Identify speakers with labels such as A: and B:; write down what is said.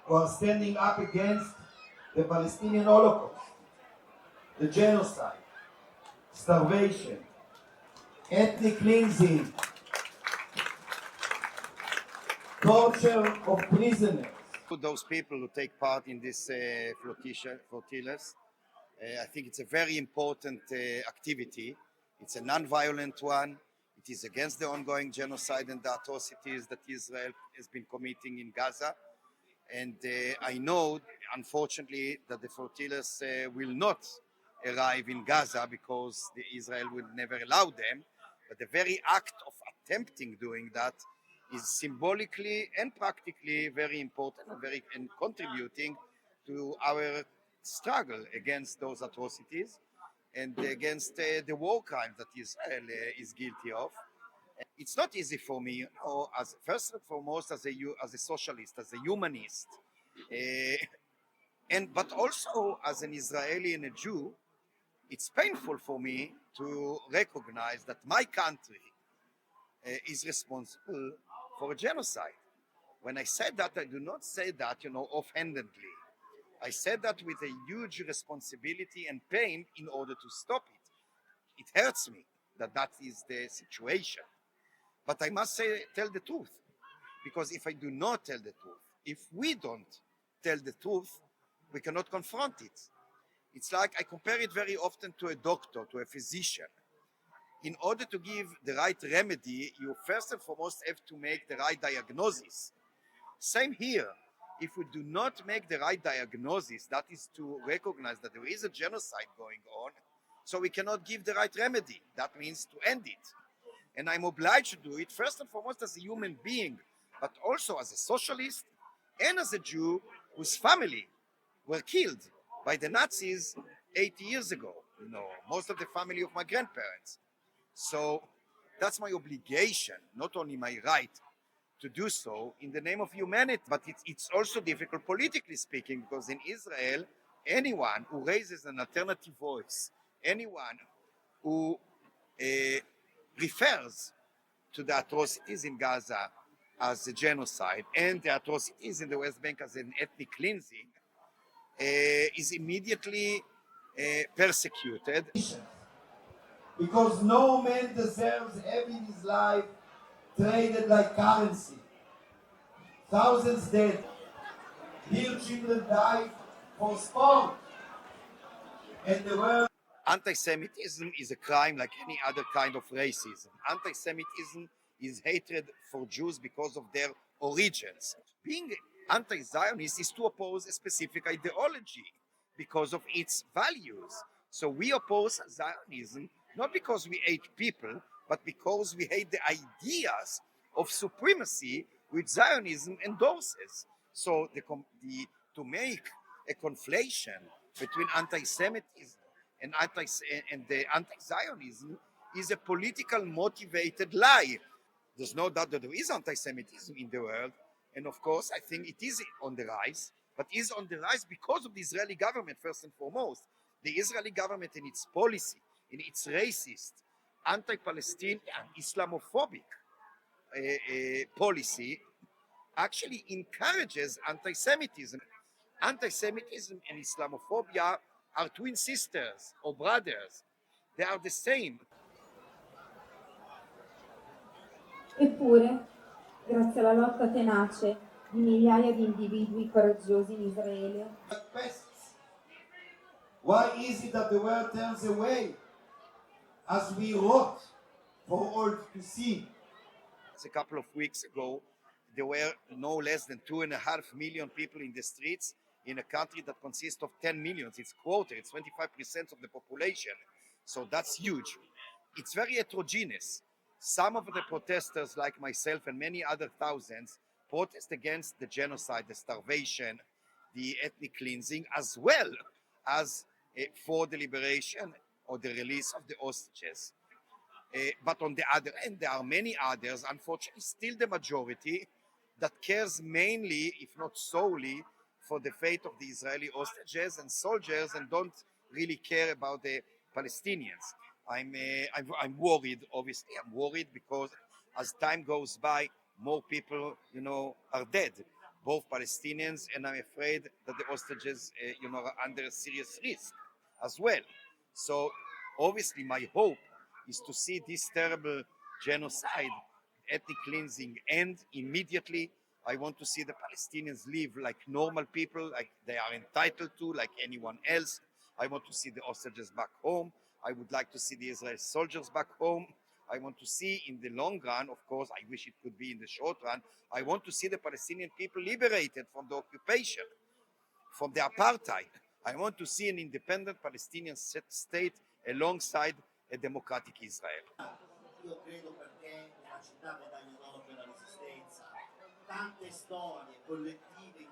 A: who are standing up against the Palestinian Holocaust, the genocide, starvation, ethnic cleansing, torture of prisoners.
B: Those people who take part in this flotillas, I think it's a very important activity. It's a non-violent one. It is against the ongoing genocide and the atrocities that Israel has been committing in Gaza. And I know, unfortunately, that the flotillas will not arrive in Gaza because Israel will never allow them. But the very act of attempting doing that is symbolically and practically very important and contributing to our struggle against those atrocities and against the war crimes that Israel is guilty of. It's not easy for me, as first and foremost as a socialist, as a humanist, but also as an Israeli and a Jew. It's painful for me to recognize that my country is responsible for a genocide. When I said that, I do not say that, offhandedly. I said that with a huge responsibility and pain in order to stop it. It hurts me that is the situation. But I must tell the truth, because if I do not tell the truth, if we don't tell the truth, we cannot confront it. It's like I compare it very often to a doctor, to a physician. In order to give the right remedy, you first and foremost have to make the right diagnosis. Same here. If we do not make the right diagnosis, that is to recognize that there is a genocide going on, so we cannot give the right remedy. That means to end it. And I'm obliged to do it first and foremost as a human being, but also as a socialist and as a Jew whose family were killed by the Nazis 80 years ago. Most of the family of my grandparents. So that's my obligation, not only my right to do so in the name of humanity, but it's also difficult politically speaking, because in Israel, anyone who raises an alternative voice, anyone who refers to the atrocities in Gaza as a genocide and the atrocities in the West Bank as an ethnic cleansing is immediately persecuted.
A: Because no man deserves having his life traded like currency. Thousands dead. Dear children died for sport. And the world.
B: Anti-Semitism is a crime like any other kind of racism. Anti-Semitism is hatred for Jews because of their origins. Being anti-Zionist is to oppose a specific ideology because of its values. So we oppose Zionism not because we hate people, but because we hate the ideas of supremacy which Zionism endorses. So to make a conflation between anti-Semitism and the anti-Zionism is a political motivated lie. There's no doubt that there is anti-Semitism in the world, and of course I think it is on the rise, but is on the rise because of the Israeli government first and foremost. The Israeli government in its policy, in its racist, anti-Palestinian, Islamophobic policy actually encourages anti-Semitism. Anti-Semitism and Islamophobia are twin sisters or brothers. They are the same.
C: Eppure, grazie alla lotta tenace di migliaia di individui coraggiosi in Israele,
A: why is it that the world turns away as we rot for all to see?
B: A couple of weeks ago, there were no less than 2.5 million people in the streets in a country that consists of 10 million. It's quarter, it's 25% of the population. So that's huge. It's very heterogeneous. Some of the protesters, like myself and many other thousands, protest against the genocide, the starvation, the ethnic cleansing, as well as for the liberation or the release of the hostages. But on the other end, there are many others, unfortunately still the majority, that cares mainly, if not solely, for the fate of the Israeli hostages and soldiers and don't really care about the Palestinians. I'm worried, obviously. I'm worried because as time goes by, more people, are dead. both Palestinians, and I'm afraid that the hostages, are under a serious risk as well. So obviously my hope is to see this terrible genocide, ethnic cleansing end immediately. I want to see the Palestinians live like normal people, like they are entitled to, like anyone else. I want to see the hostages back home. I would like to see the Israeli soldiers back home. I want to see in the long run, of course, I wish it could be in the short run, I want to see the Palestinian people liberated from the occupation, from the apartheid. I want to see an independent Palestinian state alongside a democratic Israel.
A: Io credo perché nella città vedrai un'opera resistenza, tante storie collettive